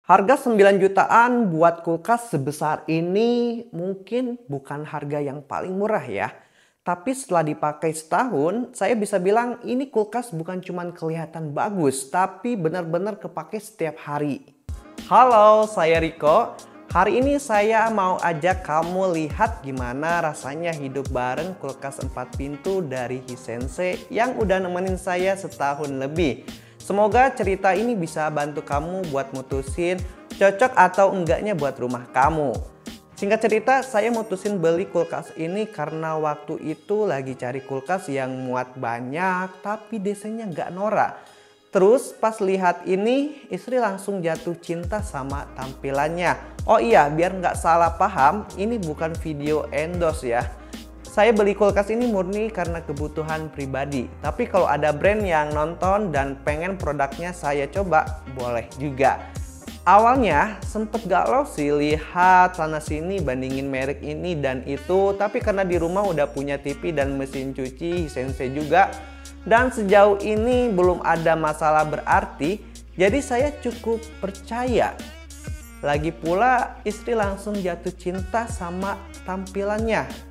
Harga 9 jutaan buat kulkas sebesar ini mungkin bukan harga yang paling murah ya. Tapi setelah dipakai setahun, saya bisa bilang ini kulkas bukan cuma kelihatan bagus, tapi benar-benar kepake setiap hari. Halo, saya Riko. Hari ini saya mau ajak kamu lihat gimana rasanya hidup bareng kulkas 4 pintu dari Hisense yang udah nemenin saya setahun lebih. Semoga cerita ini bisa bantu kamu buat mutusin cocok atau enggaknya buat rumah kamu. Singkat cerita, saya mutusin beli kulkas ini karena waktu itu lagi cari kulkas yang muat banyak tapi desainnya nggak norak. Terus pas lihat ini, istri langsung jatuh cinta sama tampilannya. Oh iya, biar nggak salah paham, ini bukan video endorse ya. Saya beli kulkas ini murni karena kebutuhan pribadi. Tapi kalau ada brand yang nonton dan pengen produknya saya coba, boleh juga. Awalnya sempet galau sih lihat sana sini bandingin merek ini dan itu. Tapi karena di rumah udah punya TV dan mesin cuci Hisense juga. Dan sejauh ini belum ada masalah berarti. Jadi saya cukup percaya. Lagi pula istri langsung jatuh cinta sama tampilannya.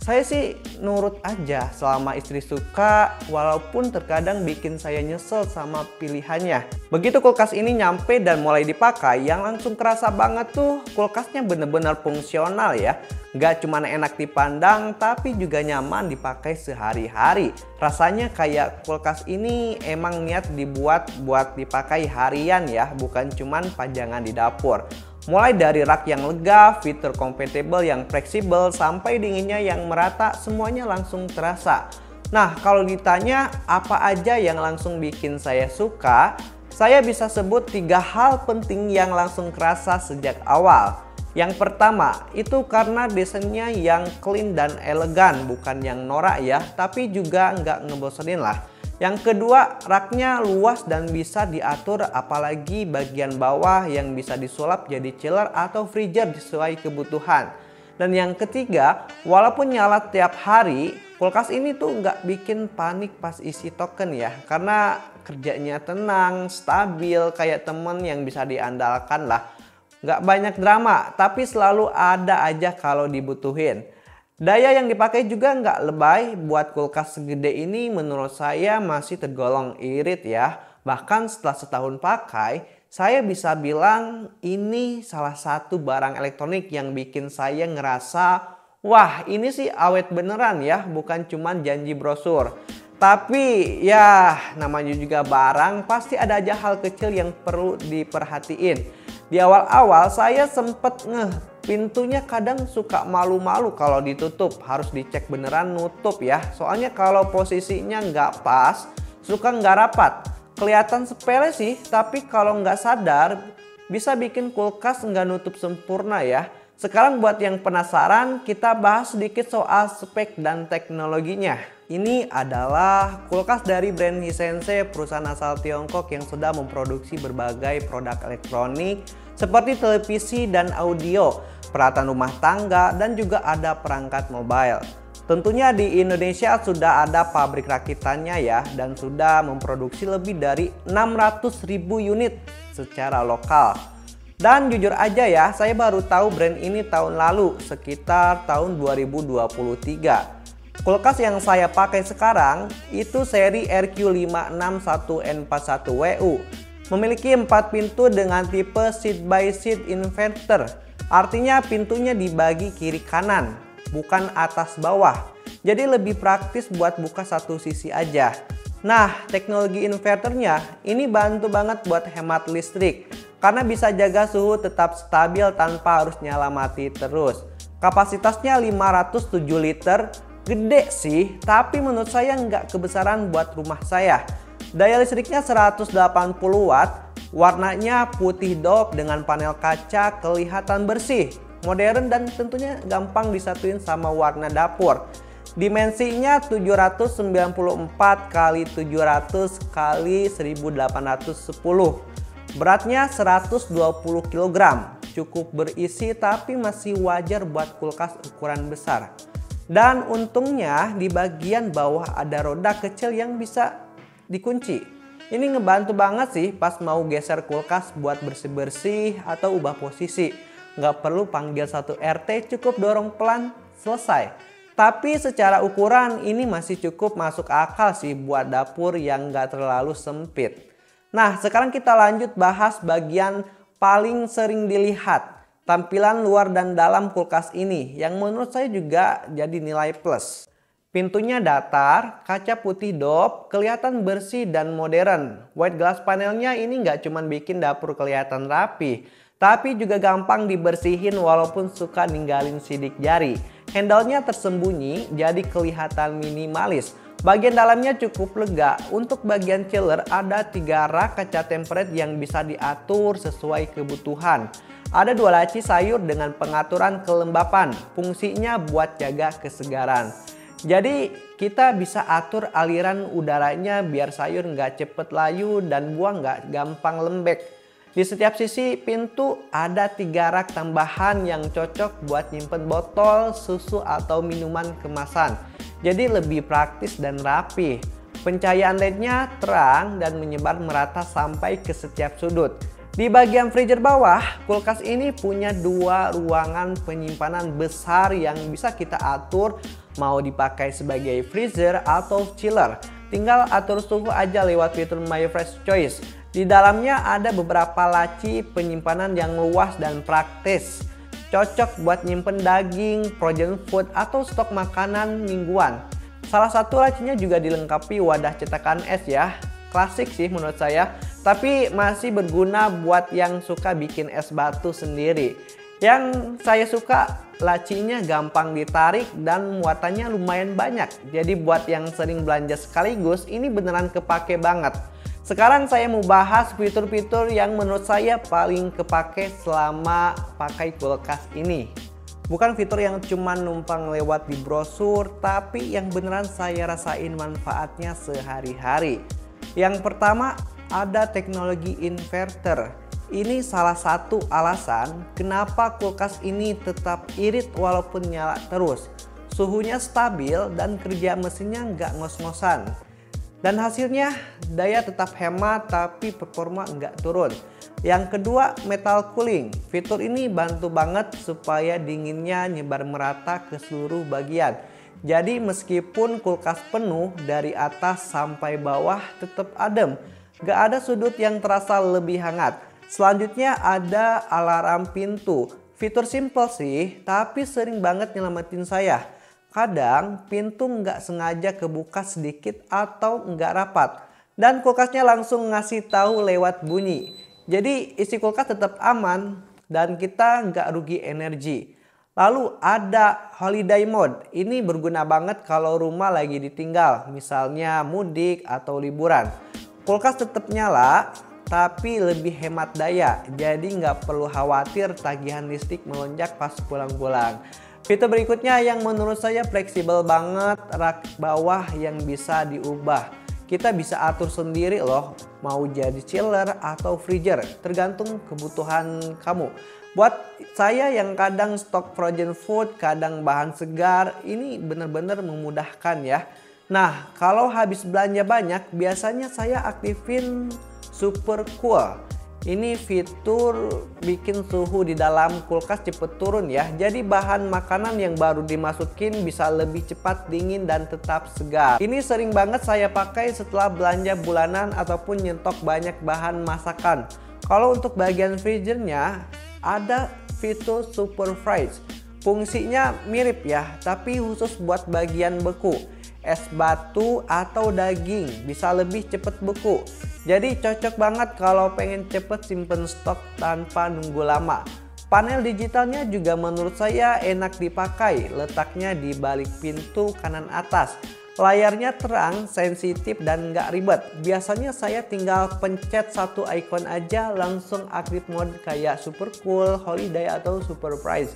Saya sih nurut aja selama istri suka, walaupun terkadang bikin saya nyesel sama pilihannya. Begitu kulkas ini nyampe dan mulai dipakai, yang langsung kerasa banget tuh kulkasnya bener-bener fungsional ya. Nggak cuma enak dipandang, tapi juga nyaman dipakai sehari-hari. Rasanya kayak kulkas ini emang niat dibuat buat dipakai harian ya, bukan cuman pajangan di dapur. Mulai dari rak yang lega, fitur compatible yang fleksibel, sampai dinginnya yang merata, semuanya langsung terasa. Nah, kalau ditanya apa aja yang langsung bikin saya suka, saya bisa sebut 3 hal penting yang langsung kerasa sejak awal. Yang pertama, itu karena desainnya yang clean dan elegan, bukan yang norak ya, tapi juga nggak ngebosenin lah. Yang kedua, raknya luas dan bisa diatur, apalagi bagian bawah yang bisa disulap jadi chiller atau freezer sesuai kebutuhan. Dan yang ketiga, walaupun nyala tiap hari, kulkas ini tuh nggak bikin panik pas isi token ya. Karena kerjanya tenang, stabil, kayak temen yang bisa diandalkan lah. Nggak banyak drama, tapi selalu ada aja kalau dibutuhin. Daya yang dipakai juga nggak lebay, buat kulkas segede ini menurut saya masih tergolong irit ya. Bahkan setelah setahun pakai, saya bisa bilang ini salah satu barang elektronik yang bikin saya ngerasa, wah ini sih awet beneran ya, bukan cuman janji brosur. Tapi ya namanya juga barang, pasti ada aja hal kecil yang perlu diperhatiin. Di awal-awal saya sempet pintunya kadang suka malu-malu kalau ditutup, harus dicek beneran nutup ya. Soalnya kalau posisinya nggak pas, suka nggak rapat. Kelihatan sepele sih, tapi kalau nggak sadar bisa bikin kulkas nggak nutup sempurna ya. Sekarang buat yang penasaran, kita bahas sedikit soal spek dan teknologinya. Ini adalah kulkas dari brand Hisense, perusahaan asal Tiongkok yang sudah memproduksi berbagai produk elektronik seperti televisi dan audio, peralatan rumah tangga, dan juga ada perangkat mobile. Tentunya di Indonesia sudah ada pabrik rakitannya ya, dan sudah memproduksi lebih dari 600.000 unit secara lokal. Dan jujur aja ya, saya baru tahu brand ini tahun lalu, sekitar tahun 2023. Kulkas yang saya pakai sekarang itu seri RQ561N41WU. Memiliki 4 pintu dengan tipe seat by seat inverter. Artinya pintunya dibagi kiri kanan, bukan atas bawah. Jadi lebih praktis buat buka satu sisi aja. Nah, teknologi inverternya ini bantu banget buat hemat listrik. Karena bisa jaga suhu tetap stabil tanpa harus nyala mati terus. Kapasitasnya 507 liter, gede sih, tapi menurut saya nggak kebesaran buat rumah saya. Daya listriknya 180 watt, warnanya putih dop dengan panel kaca kelihatan bersih, modern dan tentunya gampang disatuin sama warna dapur. Dimensinya 794 x 700 x 1810. Beratnya 120 kg, cukup berisi tapi masih wajar buat kulkas ukuran besar. Dan untungnya di bagian bawah ada roda kecil yang bisa dikunci. Ini ngebantu banget sih pas mau geser kulkas buat bersih-bersih atau ubah posisi. Nggak perlu panggil satu RT, cukup dorong pelan, selesai. Tapi secara ukuran ini masih cukup masuk akal sih buat dapur yang nggak terlalu sempit. Nah, sekarang kita lanjut bahas bagian paling sering dilihat. Tampilan luar dan dalam kulkas ini yang menurut saya juga jadi nilai plus. Pintunya datar, kaca putih dop, kelihatan bersih dan modern. White glass panelnya ini nggak cuma bikin dapur kelihatan rapi, tapi juga gampang dibersihin walaupun suka ninggalin sidik jari. Handle-nya tersembunyi jadi kelihatan minimalis. Bagian dalamnya cukup lega. Untuk bagian chiller ada 3 rak kaca tempered yang bisa diatur sesuai kebutuhan. Ada 2 laci sayur dengan pengaturan kelembapan. Fungsinya buat jaga kesegaran. Jadi kita bisa atur aliran udaranya biar sayur nggak cepet layu dan buah nggak gampang lembek. Di setiap sisi pintu ada 3 rak tambahan yang cocok buat nyimpen botol, susu atau minuman kemasan. Jadi lebih praktis dan rapi. Pencahayaan LED-nya terang dan menyebar merata sampai ke setiap sudut. Di bagian freezer bawah, kulkas ini punya 2 ruangan penyimpanan besar yang bisa kita atur mau dipakai sebagai freezer atau chiller. Tinggal atur suhu aja lewat fitur My Fresh Choice. Di dalamnya ada beberapa laci penyimpanan yang luas dan praktis. Cocok buat nyimpen daging, frozen food, atau stok makanan mingguan. Salah satu lacinya juga dilengkapi wadah cetakan es ya. Klasik sih menurut saya, tapi masih berguna buat yang suka bikin es batu sendiri. Yang saya suka lacinya gampang ditarik dan muatannya lumayan banyak. Jadi buat yang sering belanja sekaligus ini beneran kepake banget. Sekarang saya mau bahas fitur-fitur yang menurut saya paling kepake selama pakai kulkas ini. Bukan fitur yang cuma numpang lewat di brosur, tapi yang beneran saya rasain manfaatnya sehari-hari. Yang pertama ada teknologi inverter. Ini salah satu alasan kenapa kulkas ini tetap irit walaupun nyala terus. Suhunya stabil dan kerja mesinnya nggak ngos-ngosan. Dan hasilnya daya tetap hemat tapi performa nggak turun. Yang kedua metal cooling. Fitur ini bantu banget supaya dinginnya nyebar merata ke seluruh bagian. Jadi meskipun kulkas penuh dari atas sampai bawah tetap adem. Gak ada sudut yang terasa lebih hangat. Selanjutnya ada alarm pintu. Fitur simple sih, tapi sering banget nyelamatin saya. Kadang pintu nggak sengaja kebuka sedikit atau nggak rapat. Dan kulkasnya langsung ngasih tahu lewat bunyi. Jadi isi kulkas tetap aman dan kita nggak rugi energi. Lalu ada holiday mode. Ini berguna banget kalau rumah lagi ditinggal, misalnya mudik atau liburan. Kulkas tetap nyala, tapi lebih hemat daya. Jadi nggak perlu khawatir tagihan listrik melonjak pas pulang-pulang. Fitur berikutnya yang menurut saya fleksibel banget, rak bawah yang bisa diubah. Kita bisa atur sendiri loh, mau jadi chiller atau freezer, tergantung kebutuhan kamu. Buat saya yang kadang stok frozen food, kadang bahan segar, ini benar-benar memudahkan ya. Nah, kalau habis belanja banyak, biasanya saya aktifin Super Cool. Ini fitur bikin suhu di dalam kulkas cepet turun ya. Jadi bahan makanan yang baru dimasukin bisa lebih cepat dingin dan tetap segar. Ini sering banget saya pakai setelah belanja bulanan ataupun nyetok banyak bahan masakan. Kalau untuk bagian freezernya ada fitur Super Freeze. Fungsinya mirip ya, tapi khusus buat bagian beku. Es batu atau daging bisa lebih cepet beku. Jadi cocok banget kalau pengen cepet simpen stok tanpa nunggu lama. Panel digitalnya juga menurut saya enak dipakai, letaknya di balik pintu kanan atas. Layarnya terang, sensitif dan nggak ribet. Biasanya saya tinggal pencet satu icon aja langsung aktif mode kayak Super Cool, Holiday atau Super Price.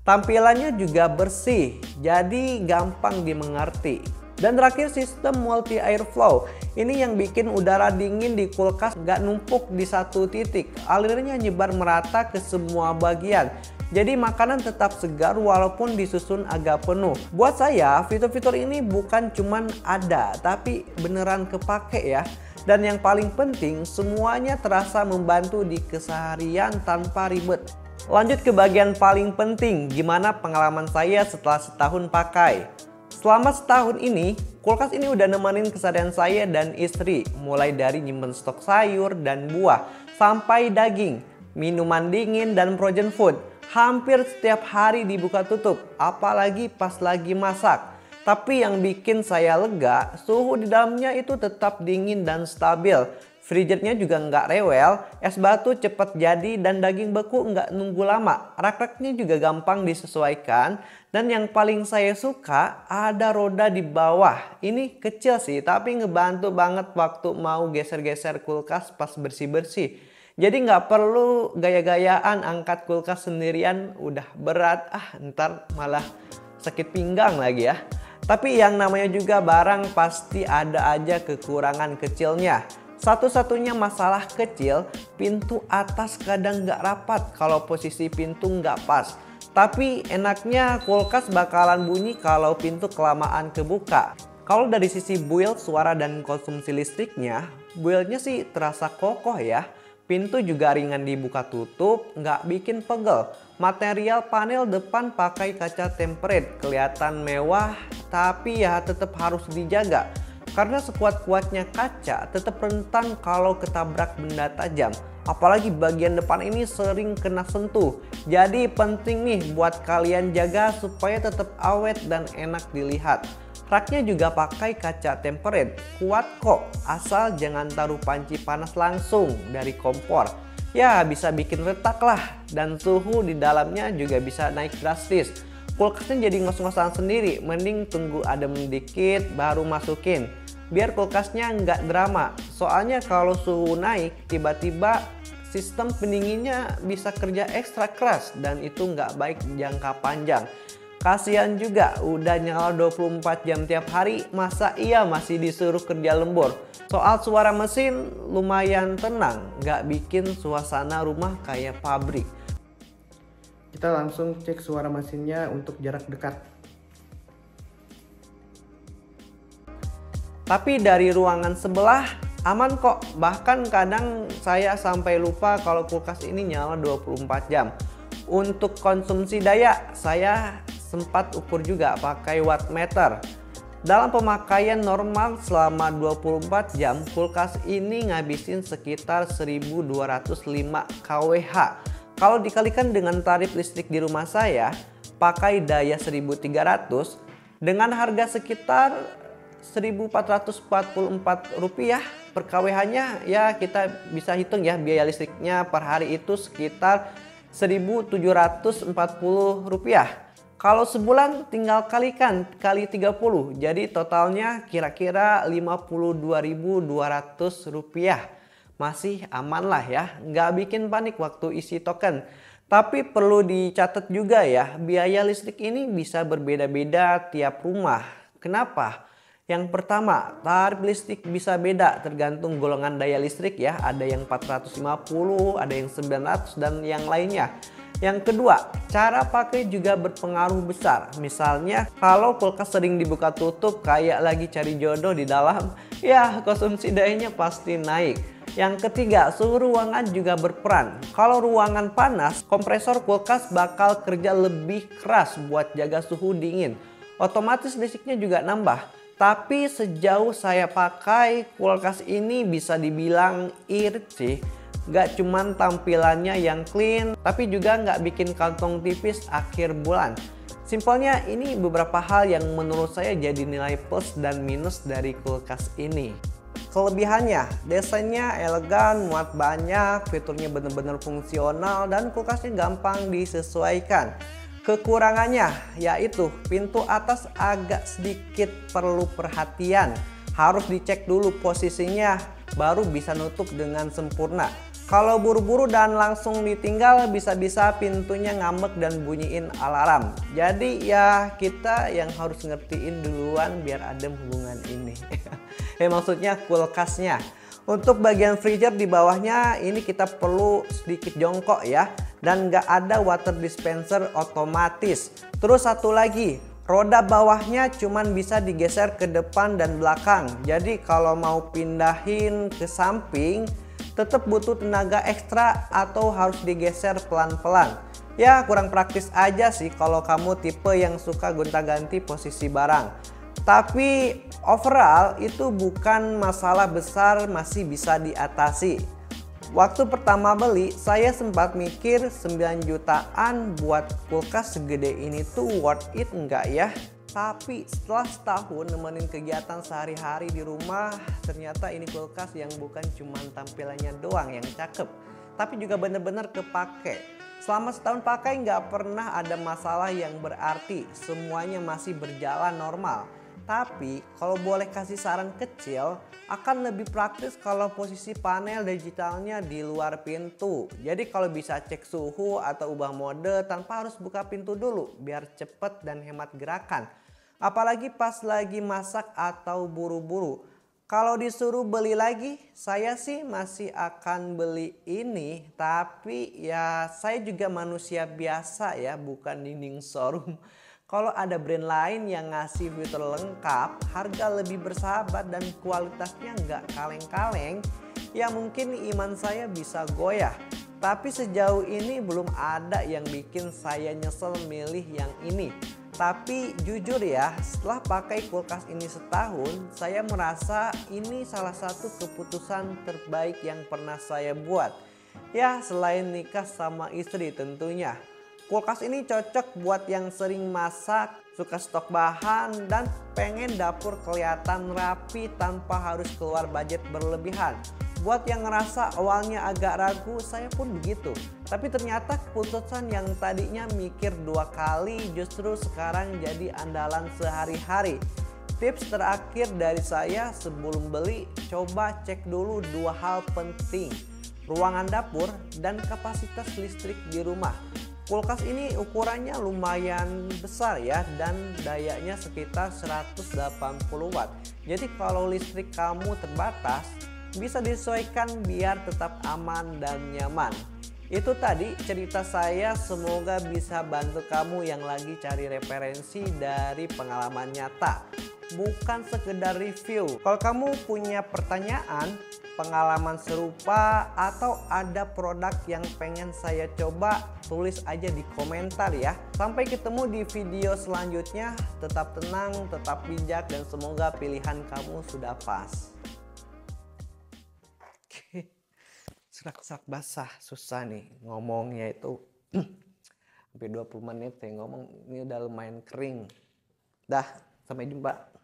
Tampilannya juga bersih, jadi gampang dimengerti. Dan terakhir sistem multi airflow. Ini yang bikin udara dingin di kulkas nggak numpuk di satu titik. Alirnya nyebar merata ke semua bagian. Jadi makanan tetap segar walaupun disusun agak penuh. Buat saya fitur-fitur ini bukan cuman ada, tapi beneran kepake ya. Dan yang paling penting, semuanya terasa membantu di keseharian tanpa ribet. Lanjut ke bagian paling penting, gimana pengalaman saya setelah setahun pakai. Selama setahun ini, kulkas ini udah nemenin keseharian saya dan istri. Mulai dari nyimpen stok sayur dan buah, sampai daging, minuman dingin dan frozen food. Hampir setiap hari dibuka tutup, apalagi pas lagi masak. Tapi yang bikin saya lega, suhu di dalamnya itu tetap dingin dan stabil. Freezernya juga nggak rewel, es batu cepat jadi dan daging beku nggak nunggu lama. Rak-raknya juga gampang disesuaikan. Dan yang paling saya suka, ada roda di bawah. Ini kecil sih, tapi ngebantu banget waktu mau geser-geser kulkas pas bersih-bersih. Jadi nggak perlu gaya-gayaan angkat kulkas sendirian, udah berat, ntar malah sakit pinggang lagi ya. Tapi yang namanya juga barang pasti ada aja kekurangan kecilnya. Satu-satunya masalah kecil, pintu atas kadang nggak rapat kalau posisi pintu nggak pas. Tapi enaknya kulkas bakalan bunyi kalau pintu kelamaan kebuka. Kalau dari sisi build, suara dan konsumsi listriknya, buildnya sih terasa kokoh ya. Pintu juga ringan dibuka tutup, nggak bikin pegel. Material panel depan pakai kaca tempered, kelihatan mewah, tapi ya tetap harus dijaga. Karena sekuat-kuatnya kaca tetap rentan kalau ketabrak benda tajam. Apalagi bagian depan ini sering kena sentuh. Jadi penting nih buat kalian jaga supaya tetap awet dan enak dilihat. Raknya juga pakai kaca tempered, kuat kok, asal jangan taruh panci panas langsung dari kompor. Ya bisa bikin retak lah, dan suhu di dalamnya juga bisa naik drastis. Kulkasnya jadi ngos-ngosan sendiri, mending tunggu adem dikit baru masukin. Biar kulkasnya nggak drama, soalnya kalau suhu naik tiba-tiba sistem pendinginnya bisa kerja ekstra keras dan itu nggak baik jangka panjang. Kasihan juga udah nyala 24 jam tiap hari, masa iya masih disuruh kerja lembur. Soal suara mesin lumayan tenang, nggak bikin suasana rumah kayak pabrik. Kita langsung cek suara mesinnya untuk jarak dekat. Tapi dari ruangan sebelah aman kok, bahkan kadang saya sampai lupa kalau kulkas ini nyala 24 jam. Untuk konsumsi daya, saya sempat ukur juga pakai wattmeter. Dalam pemakaian normal selama 24 jam, kulkas ini ngabisin sekitar 1205 kWh. Kalau dikalikan dengan tarif listrik di rumah saya, pakai daya 1300 dengan harga sekitar Rp1.444 per kWh-nya, ya kita bisa hitung ya biaya listriknya per hari itu sekitar Rp1.740. Kalau sebulan tinggal kalikan kali 30, jadi totalnya kira-kira Rp52.200. Masih aman lah ya, nggak bikin panik waktu isi token. Tapi perlu dicatat juga ya, biaya listrik ini bisa berbeda-beda tiap rumah. Kenapa? Yang pertama, tarif listrik bisa beda tergantung golongan daya listrik ya. Ada yang 450, ada yang 900 dan yang lainnya. Yang kedua, cara pakai juga berpengaruh besar. Misalnya, kalau kulkas sering dibuka tutup kayak lagi cari jodoh di dalam, ya konsumsi dayanya pasti naik. Yang ketiga, suhu ruangan juga berperan. Kalau ruangan panas, kompresor kulkas bakal kerja lebih keras buat jaga suhu dingin. Otomatis listriknya juga nambah. Tapi sejauh saya pakai, kulkas ini bisa dibilang irit sih. Gak cuman tampilannya yang clean, tapi juga nggak bikin kantong tipis akhir bulan. Simpelnya ini beberapa hal yang menurut saya jadi nilai plus dan minus dari kulkas ini. Kelebihannya, desainnya elegan, muat banyak, fiturnya bener-bener fungsional, dan kulkasnya gampang disesuaikan. Kekurangannya yaitu pintu atas agak sedikit perlu perhatian. Harus dicek dulu posisinya, baru bisa nutup dengan sempurna. Kalau buru-buru dan langsung ditinggal, bisa-bisa pintunya ngambek dan bunyiin alarm. Jadi ya kita yang harus ngertiin duluan biar adem hubungan ini. Maksudnya kulkasnya. Untuk bagian freezer di bawahnya ini kita perlu sedikit jongkok ya. Dan nggak ada water dispenser otomatis. Terus satu lagi, Roda bawahnya cuman bisa digeser ke depan dan belakang. Jadi kalau mau pindahin ke samping tetap butuh tenaga ekstra atau harus digeser pelan-pelan. Ya kurang praktis aja sih kalau kamu tipe yang suka gonta-ganti posisi barang. Tapi overall itu bukan masalah besar, masih bisa diatasi. Waktu pertama beli, saya sempat mikir 9 jutaan buat kulkas segede ini tuh worth it nggak ya? Tapi setelah setahun nemenin kegiatan sehari-hari di rumah, ternyata ini kulkas yang bukan cuma tampilannya doang yang cakep, tapi juga bener-bener kepake. Selama setahun pakai nggak pernah ada masalah yang berarti, semuanya masih berjalan normal. Tapi kalau boleh kasih saran kecil, akan lebih praktis kalau posisi panel digitalnya di luar pintu. Jadi kalau bisa cek suhu atau ubah mode tanpa harus buka pintu dulu biar cepet dan hemat gerakan. Apalagi pas lagi masak atau buru-buru. Kalau disuruh beli lagi, saya sih masih akan beli ini. Tapi ya saya juga manusia biasa ya, bukan dinding showroom. Kalau ada brand lain yang ngasih fitur lengkap, harga lebih bersahabat dan kualitasnya nggak kaleng-kaleng, ya mungkin iman saya bisa goyah. Tapi sejauh ini belum ada yang bikin saya nyesel milih yang ini. Tapi jujur ya, setelah pakai kulkas ini setahun, saya merasa ini salah satu keputusan terbaik yang pernah saya buat. Ya selain nikah sama istri tentunya. Kulkas ini cocok buat yang sering masak, suka stok bahan, dan pengen dapur kelihatan rapi tanpa harus keluar budget berlebihan. Buat yang ngerasa awalnya agak ragu, saya pun begitu. Tapi ternyata keputusan yang tadinya mikir 2 kali justru sekarang jadi andalan sehari-hari. Tips terakhir dari saya sebelum beli, coba cek dulu 2 hal penting. Ruangan dapur dan kapasitas listrik di rumah. Kulkas ini ukurannya lumayan besar ya dan dayanya sekitar 180 watt. Jadi kalau listrik kamu terbatas bisa disesuaikan biar tetap aman dan nyaman. Itu tadi cerita saya, semoga bisa bantu kamu yang lagi cari referensi dari pengalaman nyata. Bukan sekedar review. Kalau kamu punya pertanyaan, pengalaman serupa atau ada produk yang pengen saya coba, tulis aja di komentar ya. Sampai ketemu di video selanjutnya. Tetap tenang, tetap bijak, dan semoga pilihan kamu sudah pas. Serak-serak basah, susah nih ngomongnya itu. Hampir 20 menit ya ngomong, ini udah lumayan kering. Dah, sampai jumpa.